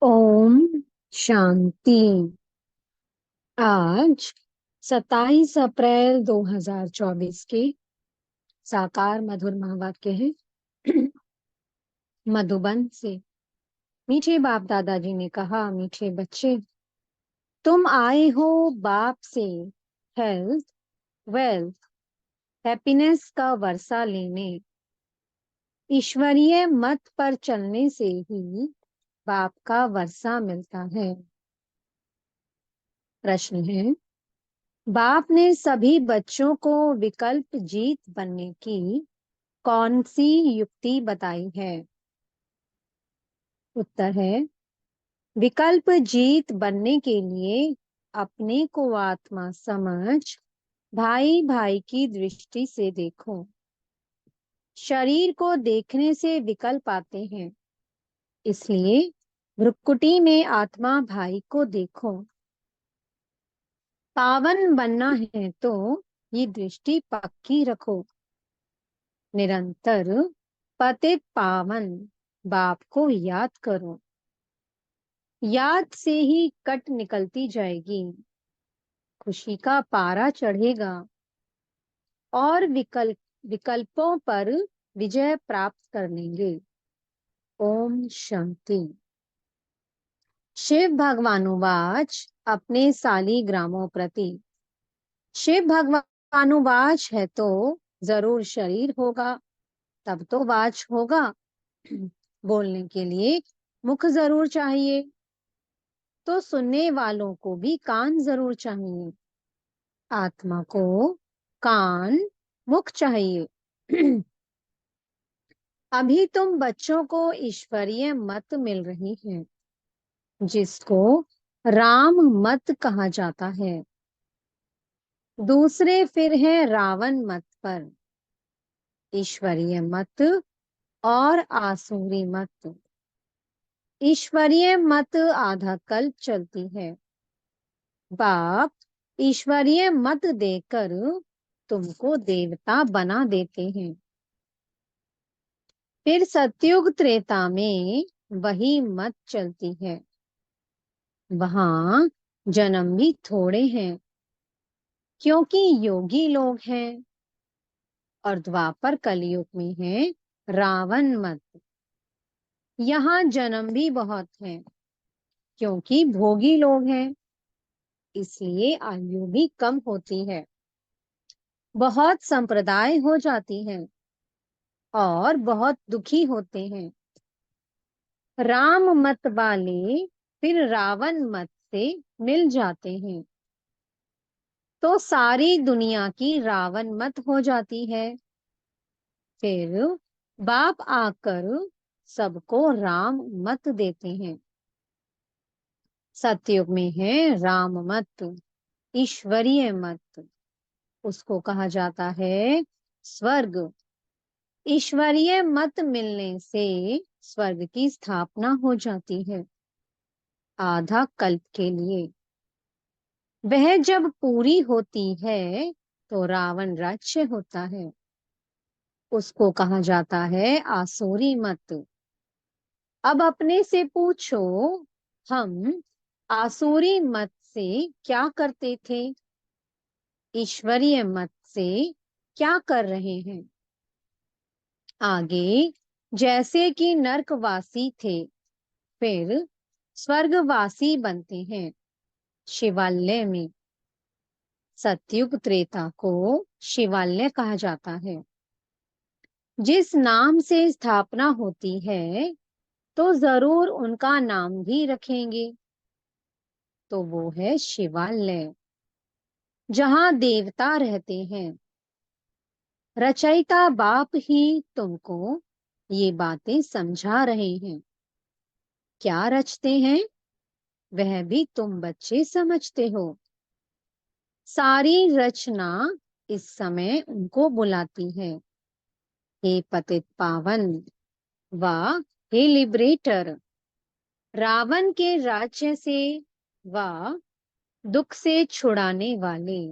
ओम शांति। आज 27 अप्रैल 2024 के साकार मधुर महावाक्य हैं। मधुबन से मीठे बाप दादाजी ने कहा, मीठे बच्चे, तुम आए हो बाप से हेल्थ, वेल्थ, हैप्पीनेस का वर्षा लेने। ईश्वरीय मत पर चलने से ही बाप का वर्षा मिलता है। प्रश्न है, बाप ने सभी बच्चों को विकल्प जीत बनने की कौन सी युक्ति बताई है? उत्तर है, विकल्प जीत बनने के लिए अपने को आत्मा समझ भाई भाई की दृष्टि से देखो। शरीर को देखने से विकल्प आते हैं, इसलिए भ्रुकुटी में आत्मा भाई को देखो। पावन बनना है तो ये दृष्टि पक्की रखो। निरंतर पतित पावन बाप को याद करो। याद से ही कट निकलती जाएगी, खुशी का पारा चढ़ेगा और विकल्पों पर विजय प्राप्त कर लेंगे। ओम शांति। शिव भगवानुवाच अपने सालिग्रामों प्रति। शिव भगवानुवाच है तो जरूर शरीर होगा, तब तो वाच होगा। बोलने के लिए मुख जरूर चाहिए, तो सुनने वालों को भी कान जरूर चाहिए। आत्मा को कान मुख चाहिए। अभी तुम बच्चों को ईश्वरीय मत मिल रही है, जिसको राम मत कहा जाता है। दूसरे फिर है रावण मत पर, ईश्वरीय मत और आसुरी मत। ईश्वरीय मत आधा कल्प चलती है। बाप ईश्वरीय मत देकर तुमको देवता बना देते हैं। फिर सतयुग त्रेता में वही मत चलती है। वहां जन्म भी थोड़े हैं, क्योंकि योगी लोग हैं। और द्वापर कलयुग में है रावण मत। यहाँ जन्म भी बहुत है, क्योंकि भोगी लोग हैं, इसलिए आयु भी कम होती है। बहुत संप्रदाय हो जाती हैं और बहुत दुखी होते हैं। राम मत वाले फिर रावण मत से मिल जाते हैं, तो सारी दुनिया की रावण मत हो जाती है। फिर बाप आकर सबको राम मत देते हैं। सतयुग में है राम मत, ईश्वरीय मत, उसको कहा जाता है स्वर्ग। ईश्वरीय मत मिलने से स्वर्ग की स्थापना हो जाती है, आधा कल्प के लिए। वह जब पूरी होती है तो रावण राज्य होता है, उसको कहा जाता है आसुरी मत। अब अपने से पूछो, हम आसुरी मत से क्या करते थे, ईश्वरीय मत से क्या कर रहे हैं? आगे जैसे कि नरकवासी थे, फिर स्वर्गवासी बनते हैं शिवालय में। सतयुग त्रेता को शिवालय कहा जाता है। जिस नाम से स्थापना होती है तो जरूर उनका नाम भी रखेंगे, तो वो है शिवालय, जहां देवता रहते हैं। रचयिता बाप ही तुमको ये बातें समझा रहे हैं। क्या रचते हैं वह भी तुम बच्चे समझते हो। सारी रचना इस समय उनको बुलाती है, हे पतित पावन व हे लिबरेटर, रावण के राज्य से व दुख से छुड़ाने वाले।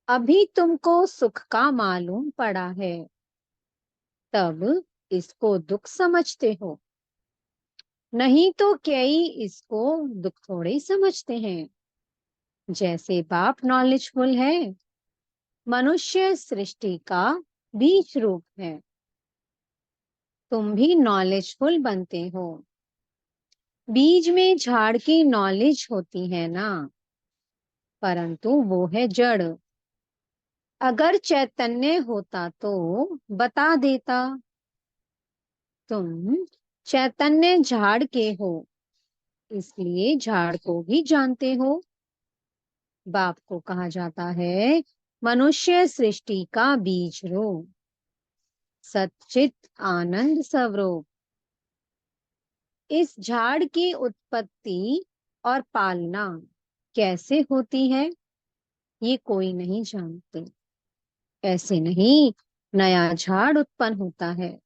अभी तुमको सुख का मालूम पड़ा है, तब इसको दुख समझते हो। नहीं तो कई इसको दुख थोड़े समझते हैं। जैसे बाप नॉलेजफुल है, मनुष्य सृष्टि का बीज रूप है। तुम भी नॉलेजफुल बनते हो। बीज में झाड़ की नॉलेज होती है ना, परंतु वो है जड़। अगर चैतन्य होता तो बता देता। तुम चैतन्य झाड़ के हो, इसलिए झाड़ को भी जानते हो। बाप को कहा जाता है मनुष्य सृष्टि का बीज रूप, सच्चित आनंद स्वरूप। इस झाड़ की उत्पत्ति और पालना कैसे होती है, ये कोई नहीं जानते। ऐसे नहीं नया झाड़ उत्पन्न होता है,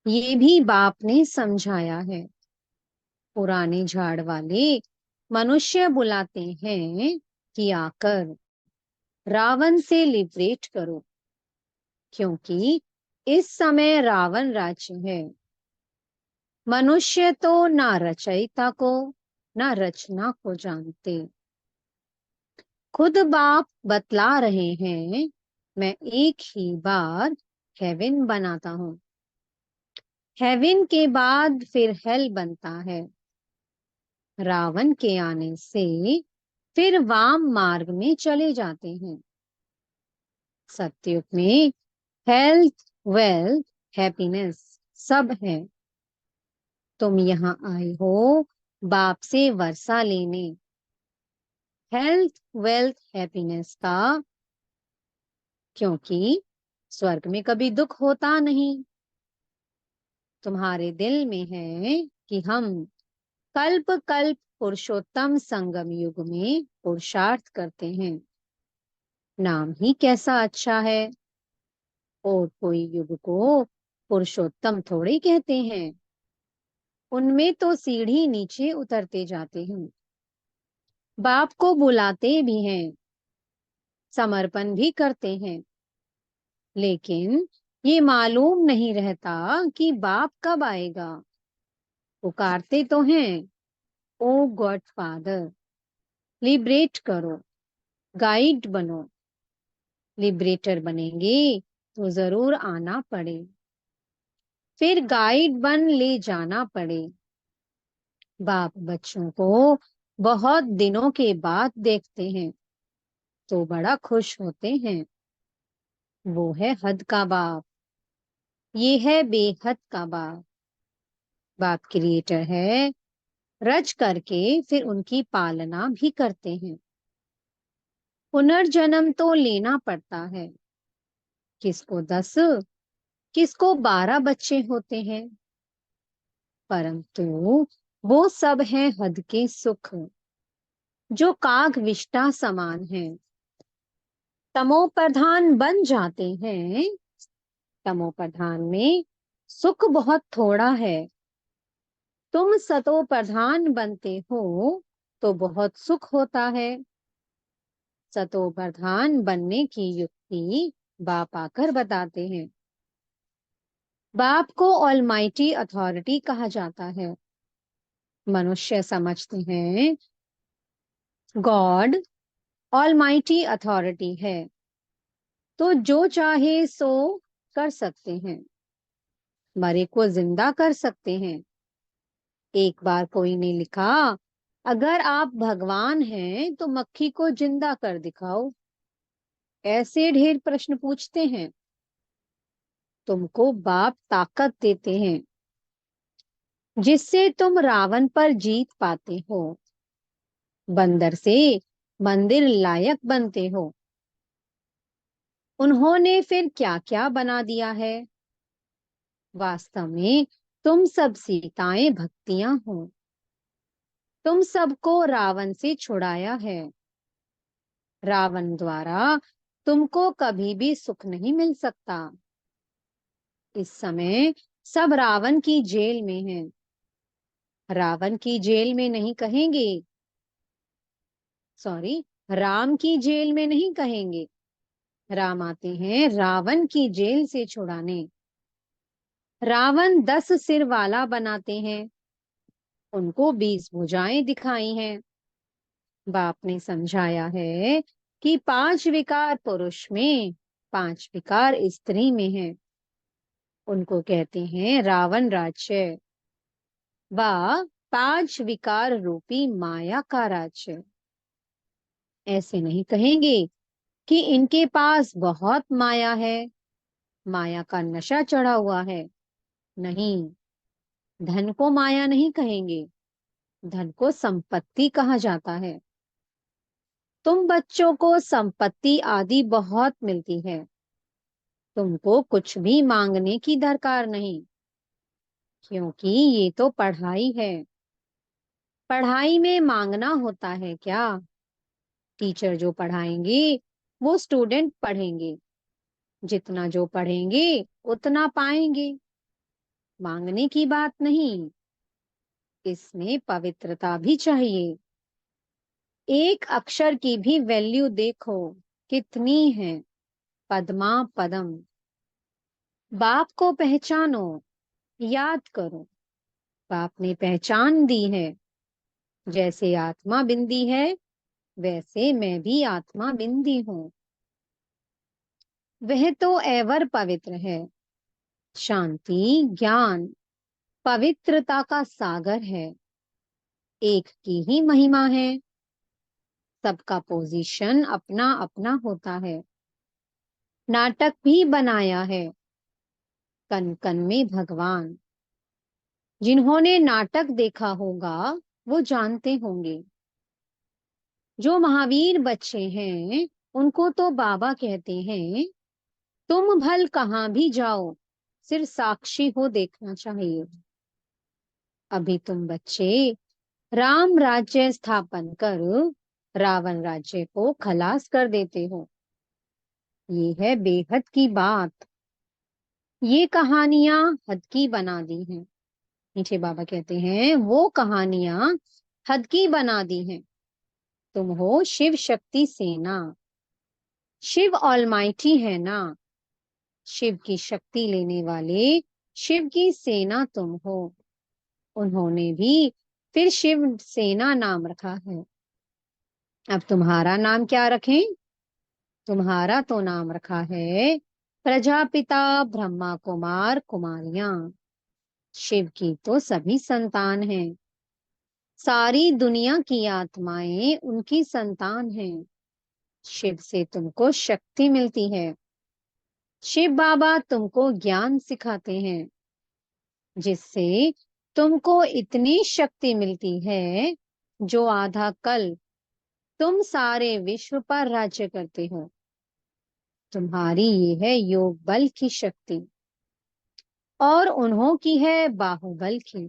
ये भी बाप ने समझाया है। पुराने झाड़ वाले मनुष्य बुलाते हैं कि आकर रावण से लिबरेट करो, क्योंकि इस समय रावण राज्य है। मनुष्य तो ना रचयिता को ना रचना को जानते। खुद बाप बतला रहे हैं, मैं एक ही बार हेवन बनाता हूँ। हेवन के बाद फिर हेल बनता है। रावण के आने से फिर वाम मार्ग में चले जाते हैं। सत्युग में हेल्थ, वेल्थ, हैप्पीनेस सब है। तुम यहाँ आए हो बाप से वर्षा लेने, हेल्थ, वेल्थ, हैप्पीनेस का, क्योंकि स्वर्ग में कभी दुख होता नहीं। तुम्हारे दिल में है कि हम कल्प कल्प पुरुषोत्तम संगम युग में पुरुषार्थ करते हैं। नाम ही कैसा अच्छा है। और कोई युग को पुरुषोत्तम थोड़े कहते हैं। उनमें तो सीढ़ी नीचे उतरते जाते हैं। बाप को बुलाते भी हैं, समर्पण भी करते हैं, लेकिन ये मालूम नहीं रहता कि बाप कब आएगा। पुकारते तो हैं, ओ गॉड फादर लिबरेट करो, गाइड बनो। लिबरेटर बनेंगे तो जरूर आना पड़े, फिर गाइड बन ले जाना पड़े। बाप बच्चों को बहुत दिनों के बाद देखते हैं तो बड़ा खुश होते हैं। वो है हद का बाप, ये है बेहद का बाप। बाप क्रिएटर है, रच करके फिर उनकी पालना भी करते हैं। पुनर्जन्म तो लेना पड़ता है। किसको 10, किसको 12 बच्चे होते हैं, परंतु वो सब है हद के सुख, जो काग विष्टा समान है। तमो प्रधान बन जाते हैं। तमो प्रधान में सुख बहुत थोड़ा है। तुम सतो प्रधान बनते हो तो बहुत सुख होता है। सतो प्रधान बनने की युक्ति बाप आकर बताते हैं। बाप को ऑलमाइटी अथॉरिटी कहा जाता है। मनुष्य समझते हैं गॉड ऑलमाइटी अथॉरिटी है, तो जो चाहे सो कर सकते हैं। मरे को जिंदा कर सकते हैं। एक बार कोई ने लिखा, अगर आप भगवान हैं तो मक्खी को जिंदा कर दिखाओ। ऐसे ढेर प्रश्न पूछते हैं। तुमको बाप ताकत देते हैं, जिससे तुम रावण पर जीत पाते हो। बंदर से मंदिर लायक बनते हो। उन्होंने फिर क्या क्या बना दिया है। वास्तव में तुम सब सीताएं भक्तियां हो। तुम सबको रावण से छुड़ाया है। रावण द्वारा तुमको कभी भी सुख नहीं मिल सकता। इस समय सब रावण की जेल में हैं। रावण की जेल में नहीं कहेंगे, सॉरी, राम की जेल में नहीं कहेंगे। राम आते हैं रावण की जेल से छुड़ाने। रावण 10 सिर वाला बनाते हैं। उनको 20 भुजाएं दिखाई हैं। बाप ने समझाया है कि 5 विकार पुरुष में, 5 विकार स्त्री में है। उनको कहते हैं रावण राज्य, व 5 विकार रूपी माया का राज्य। ऐसे नहीं कहेंगे कि इनके पास बहुत माया है, माया का नशा चढ़ा हुआ है। नहीं, धन को माया नहीं कहेंगे, धन को संपत्ति कहा जाता है। तुम बच्चों को संपत्ति आदि बहुत मिलती है, तुमको कुछ भी मांगने की दरकार नहीं, क्योंकि ये तो पढ़ाई है। पढ़ाई में मांगना होता है क्या? टीचर जो पढ़ाएंगे वो स्टूडेंट पढ़ेंगे, जितना जो पढ़ेंगे उतना पाएंगे। मांगने की बात नहीं, इसमें पवित्रता भी चाहिए। एक अक्षर की भी वैल्यू देखो कितनी है, पद्मा पदम। बाप को पहचानो, याद करो। बाप ने पहचान दी है, जैसे आत्मा बिंदी है वैसे मैं भी आत्मा बिंदी हूँ। वह तो एवर पवित्र है, शांति ज्ञान पवित्रता का सागर है। एक की ही महिमा है, सबका पोजीशन अपना अपना होता है। नाटक भी बनाया है, कन कन में भगवान। जिन्होंने नाटक देखा होगा वो जानते होंगे। जो महावीर बच्चे हैं उनको तो बाबा कहते हैं, तुम भल कहाँ भी जाओ, सिर्फ साक्षी हो देखना चाहिए। अभी तुम बच्चे राम राज्य स्थापन कर रावण राज्य को खलास कर देते हो। ये है बेहद की बात। ये कहानियां हद की बना दी हैं। नीचे बाबा कहते हैं वो कहानियां हद की बना दी हैं। तुम हो शिव शक्ति सेना, शिव ऑलमाइटी है ना, शिव की शक्ति लेने वाले, शिव की सेना तुम हो। उन्होंने भी फिर शिव सेना नाम रखा है। अब तुम्हारा नाम क्या रखें? तुम्हारा तो नाम रखा है प्रजापिता ब्रह्मा कुमार कुमारियां। शिव की तो सभी संतान हैं, सारी दुनिया की आत्माएं उनकी संतान हैं। शिव से तुमको शक्ति मिलती है। शिव बाबा तुमको ज्ञान सिखाते हैं, जिससे तुमको इतनी शक्ति मिलती है जो आधा कल तुम सारे विश्व पर राज्य करते हो। तुम्हारी ये है योग बल की शक्ति, और उन्हों की है बाहुबल की।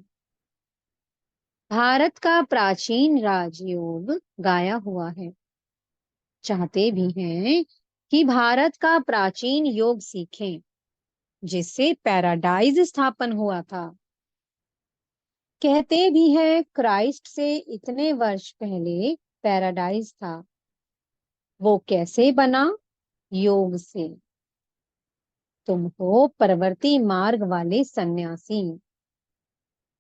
भारत का प्राचीन राजयोग गाया हुआ है। चाहते भी हैं कि भारत का प्राचीन योग सीखें, जिससे पैराडाइज स्थापन हुआ था। कहते भी हैं क्राइस्ट से इतने वर्ष पहले पैराडाइज था। वो कैसे बना? योग से। तुम हो परवर्ती मार्ग वाले सन्यासी,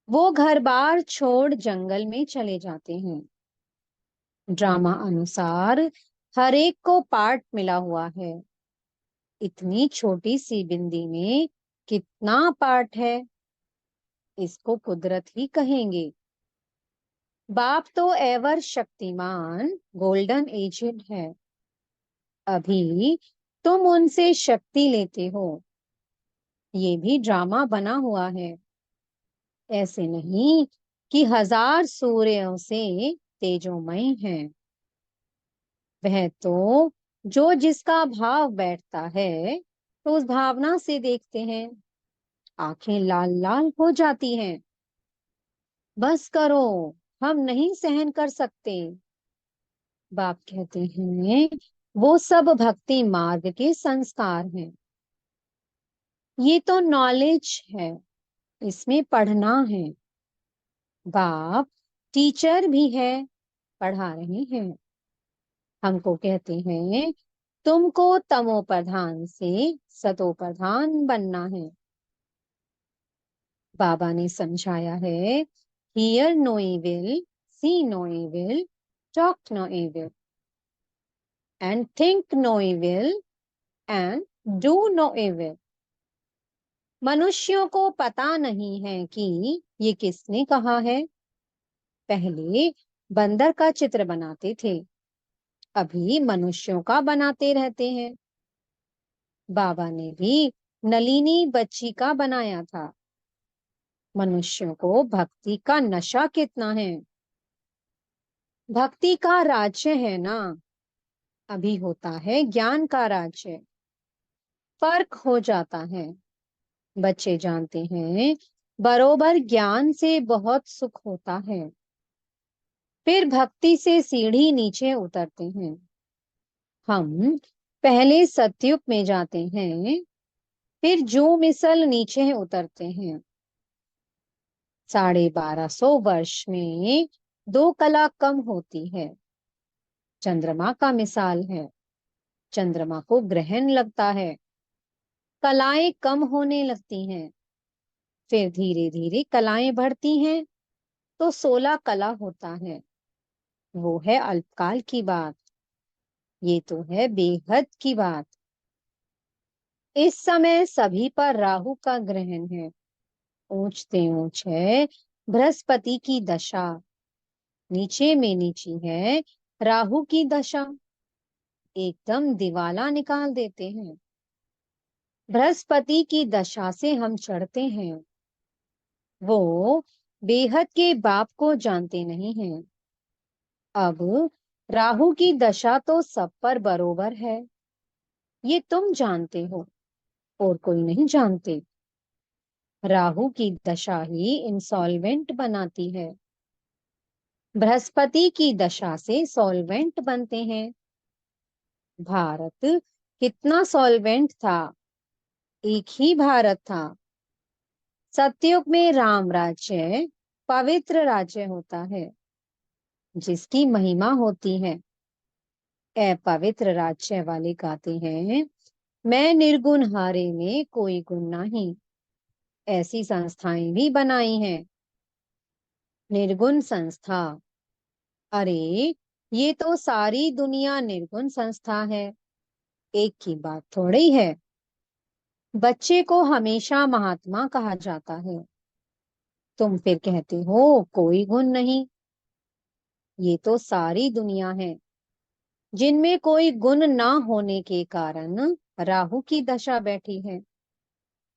वो घर बार छोड़ जंगल में चले जाते हैं। ड्रामा अनुसार हर एक को पार्ट मिला हुआ है। इतनी छोटी सी बिंदी में कितना पार्ट है, इसको कुदरत ही कहेंगे। बाप तो एवर शक्तिमान गोल्डन एजेंट है। अभी तुम उनसे शक्ति लेते हो, ये भी ड्रामा बना हुआ है। ऐसे नहीं कि हजार सूर्यों से तेजोमय है। वह तो जो जिसका भाव बैठता है तो उस भावना से देखते हैं, आंखें लाल लाल हो जाती हैं। बस करो, हम नहीं सहन कर सकते। बाप कहते हैं वो सब भक्ति मार्ग के संस्कार हैं। ये तो नॉलेज है, इसमें पढ़ना है। बाप टीचर भी है, पढ़ा रहे हैं। हमको कहते हैं तुमको तमो प्रधान से सतो प्रधान बनना है। बाबा ने समझाया है hear no evil, see no evil, talk no evil, and think no evil, and do no evil. मनुष्यों को पता नहीं है कि ये किसने कहा है। पहले बंदर का चित्र बनाते थे, अभी मनुष्यों का बनाते रहते हैं। बाबा ने भी नलिनी बच्ची का बनाया था। मनुष्यों को भक्ति का नशा कितना है। भक्ति का राज्य है ना, अभी होता है ज्ञान का राज्य। फर्क हो जाता है। बच्चे जानते हैं बरोबर ज्ञान से बहुत सुख होता है। फिर भक्ति से सीढ़ी नीचे उतरते हैं। हम पहले सतयुग में जाते हैं, फिर जो मिसल नीचे उतरते हैं। 1250 वर्ष में दो कला कम होती है। चंद्रमा का मिसाल है। चंद्रमा को ग्रहण लगता है, कलाएं कम होने लगती हैं। फिर धीरे धीरे कलाएं बढ़ती हैं, तो 16 कला होता है। वो है अल्पकाल की बात। ये तो है बेहद की बात। इस समय सभी पर राहु का ग्रहण है। ऊंचते ऊंच है बृहस्पति की दशा, नीचे में नीची है राहु की दशा। एकदम दिवाला निकाल देते हैं। बृहस्पति की दशा से हम चढ़ते हैं। वो बेहद के बाप को जानते नहीं हैं। अब राहु की दशा तो सब पर बरोबर है, ये तुम जानते हो और कोई नहीं जानते। राहु की दशा ही इंसॉल्वेंट बनाती है। बृहस्पति की दशा से सॉल्वेंट बनते हैं। भारत कितना सॉल्वेंट था, एक ही भारत था। सतयुग में राम राज्य पवित्र राज्य होता है, जिसकी महिमा होती है। अपवित्र राज्य वाले गाते हैं, मैं निर्गुण हारे में कोई गुण नहीं। ऐसी संस्थाएं भी बनाई हैं। निर्गुण संस्था, अरे ये तो सारी दुनिया निर्गुण संस्था है। एक की बात थोड़ी है। बच्चे को हमेशा महात्मा कहा जाता है, तुम फिर कहते हो कोई गुण नहीं। ये तो सारी दुनिया है, जिनमें कोई गुण ना होने के कारण राहु की दशा बैठी है।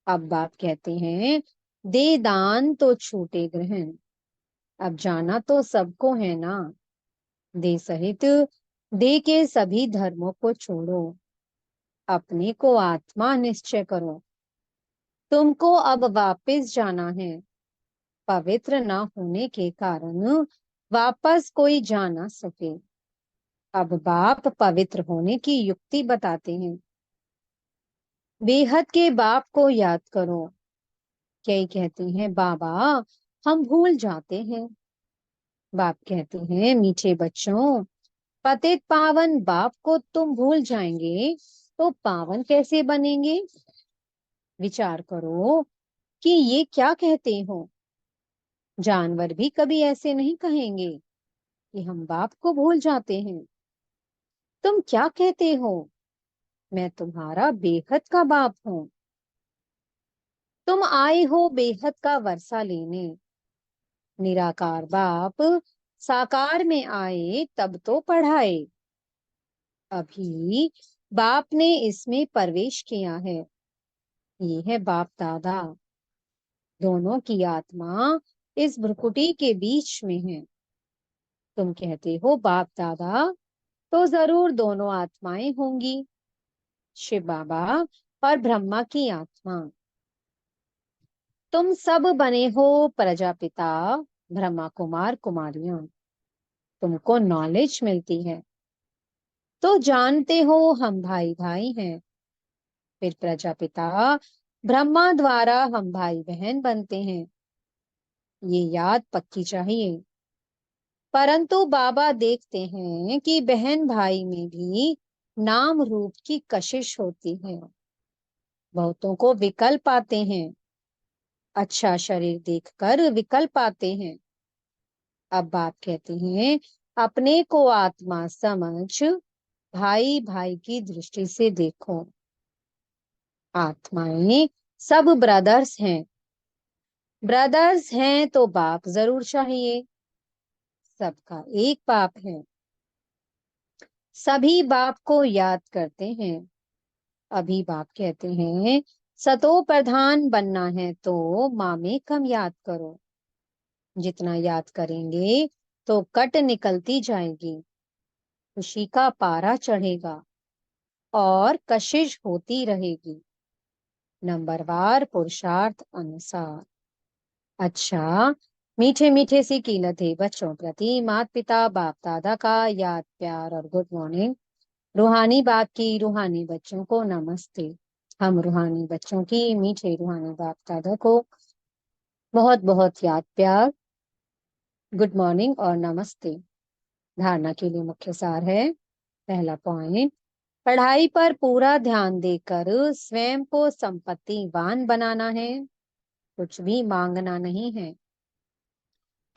अब बाप कहते हैं, दे दान तो छूटे ग्रहण। अब जाना तो सबको है ना, दे सहित दे के सभी धर्मों को छोड़ो। अपने को आत्मा निश्चय करो। तुमको अब वापस जाना है। पवित्र ना होने के कारण वापस कोई जा ना सके। अब बाप पवित्र होने की युक्ति बताते हैं। बेहद के बाप को याद करो। कई कहते हैं बाबा हम भूल जाते हैं। बाप कहते हैं, मीठे बच्चों, पतित पावन बाप को तुम भूल जाएंगे तो पावन कैसे बनेंगे। विचार करो कि ये क्या कहते हो। जानवर भी कभी ऐसे नहीं कहेंगे कि हम बाप को भूल जाते हैं। तुम क्या कहते हो, मैं तुम्हारा बेहद का बाप हूं। तुम आए हो बेहद का वर्षा लेने। निराकार बाप साकार में आए तब तो पढ़ाए। अभी बाप ने इसमें प्रवेश किया है। ये है बाप दादा। दोनों की आत्मा इस भ्रुकुटी के बीच में है। तुम कहते हो बाप दादा, तो जरूर दोनों आत्माएं होंगी, शिव बाबा और ब्रह्मा की आत्मा। तुम सब बने हो प्रजापिता, ब्रह्मा कुमार कुमारियां। तुमको नॉलेज मिलती है तो जानते हो हम भाई भाई हैं। फिर प्रजापिता ब्रह्मा द्वारा हम भाई बहन बनते हैं। ये याद पक्की चाहिए। परंतु बाबा देखते हैं कि बहन भाई में भी नाम रूप की कशिश होती है। बहुतों को विकल्प आते हैं, अच्छा शरीर देखकर विकल्प आते हैं। अब बाप कहते हैं, अपने को आत्मा समझ भाई भाई की दृष्टि से देखो। आत्माएं सब ब्रदर्स हैं तो बाप जरूर चाहिए। सबका एक बाप है, सभी बाप को याद करते हैं। अभी बाप कहते हैं, सतो प्रधान बनना है तो माँ में कम याद करो। जितना याद करेंगे तो कट निकलती जाएगी, खुशी का पारा चढ़ेगा और कशिश होती रहेगी, नंबरवार पुरुषार्थ अनुसार। अच्छा, मीठे मीठे सी कीमत बच्चों प्रति माता पिता बाप दादा का याद प्यार और गुड मॉर्निंग। रूहानी बाप की रूहानी बच्चों को नमस्ते। हम रूहानी बच्चों की मीठे रूहानी बाप दादा को बहुत बहुत याद प्यार, गुड मॉर्निंग और नमस्ते। धारणा के लिए मुख्य सार है। पहला पॉइंट, पढ़ाई पर पूरा ध्यान देकर स्वयं को संपत्तिवान बनाना है, कुछ भी मांगना नहीं है।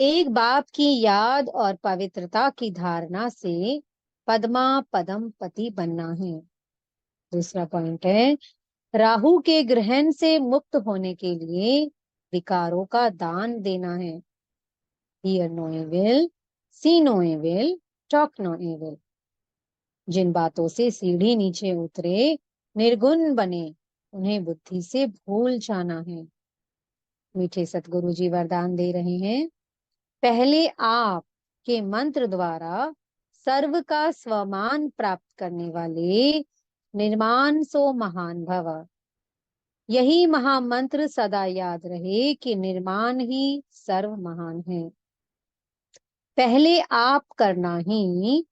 एक बाप की याद और पवित्रता की धारणा से पद्मा पदम पति बनना है। दूसरा पॉइंट है, राहु के ग्रहण से मुक्त होने के लिए विकारों का दान देना है। Hear no evil, see no evil, talk no evil. जिन बातों से सीढ़ी नीचे उतरे, निर्गुण बने, उन्हें बुद्धि से भूल जाना है। मीठे सतगुरु जी वरदान दे रहे हैं, पहले आप के मंत्र द्वारा सर्व का स्वमान प्राप्त करने वाले निर्माण सो महान भव। यही महामंत्र सदा याद रहे कि निर्माण ही सर्व महान है। पहले आप करना ही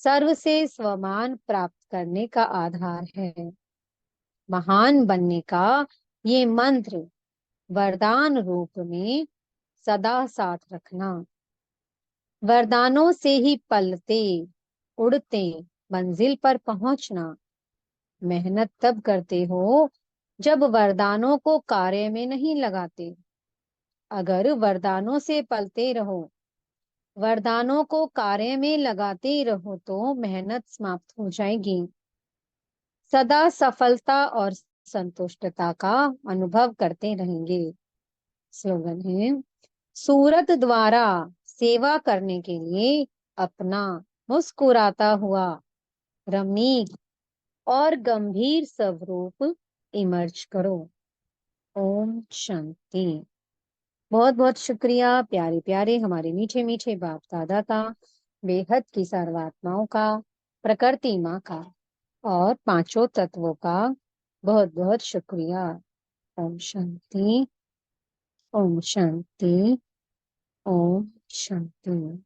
सर्व से स्वमान प्राप्त करने का आधार है। महान बनने का ये मंत्र वरदान रूप में सदा साथ रखना। वरदानों से ही पलते उड़ते मंजिल पर पहुंचना। मेहनत तब करते हो जब वरदानों को कार्य में नहीं लगाते। अगर वरदानों से पलते रहो, वरदानों को कार्य में लगाते रहो तो मेहनत समाप्त हो जाएगी। सदा सफलता और संतुष्टता का अनुभव करते रहेंगे। स्लोगन है, सूरत द्वारा सेवा करने के लिए अपना मुस्कुराता हुआ रमणीक और गंभीर स्वरूप इमर्ज करो। ओम शांति। बहुत बहुत शुक्रिया प्यारे प्यारे हमारे मीठे मीठे बाप दादा का, बेहद की सर्वात्माओं का, प्रकृति माँ का और पांचों तत्वों का बहुत बहुत शुक्रिया। ओम शांति, ओम शांति, ओम शांति।